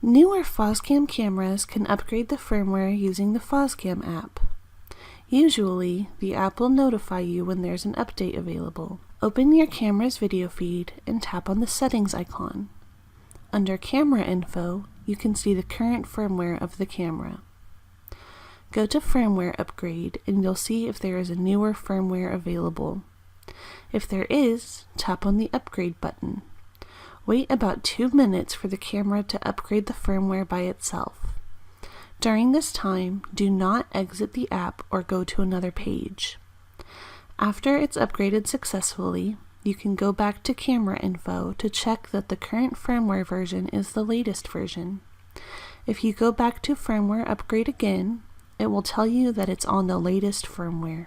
Newer Foscam cameras can upgrade the firmware using the Foscam app. Usually, the app will notify you when there's an update available. Open your camera's video feed and tap on the settings icon. Under Camera Info, you can see the current firmware of the camera. Go to Firmware Upgrade and you'll see if there is a newer firmware available. If there is, tap on the Upgrade button. Wait about 2 minutes for the camera to upgrade the firmware by itself. During this time, do not exit the app or go to another page. After it's upgraded successfully, you can go back to Camera Info to check that the current firmware version is the latest version. If you go back to Firmware Upgrade again, it will tell you that it's on the latest firmware.